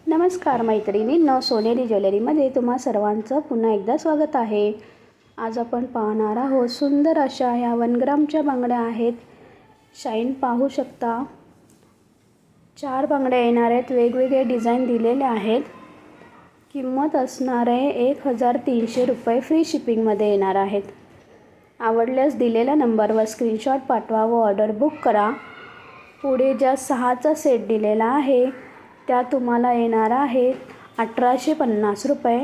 नमस्कार मैत्रिणींनो, सोनेरी ज्वेलरीमध्ये तुम्हा सर्वांचं पुन्हा एकदा स्वागत आहे। आज आपण पाहणार आहोत सुंदर अशा ह्या 1 ग्रामच्या बांगड्या आहेत। शाईन पाहू शकता। 4 बांगड्या येणार आहेत, वेगवेगळे डिझाइन दिलेले आहेत। किंमत असणार आहे 1300 रुपये, फ्री शिपिंगमध्ये येणार आहेत। आवडल्यास दिलेल्या नंबरवर स्क्रीनशॉट पाठवा व ऑर्डर बुक करा। पुढे ज्या 6चा सेट दिलेला आहे त्या तुम्हाला येणार आहे 1850 रुपये।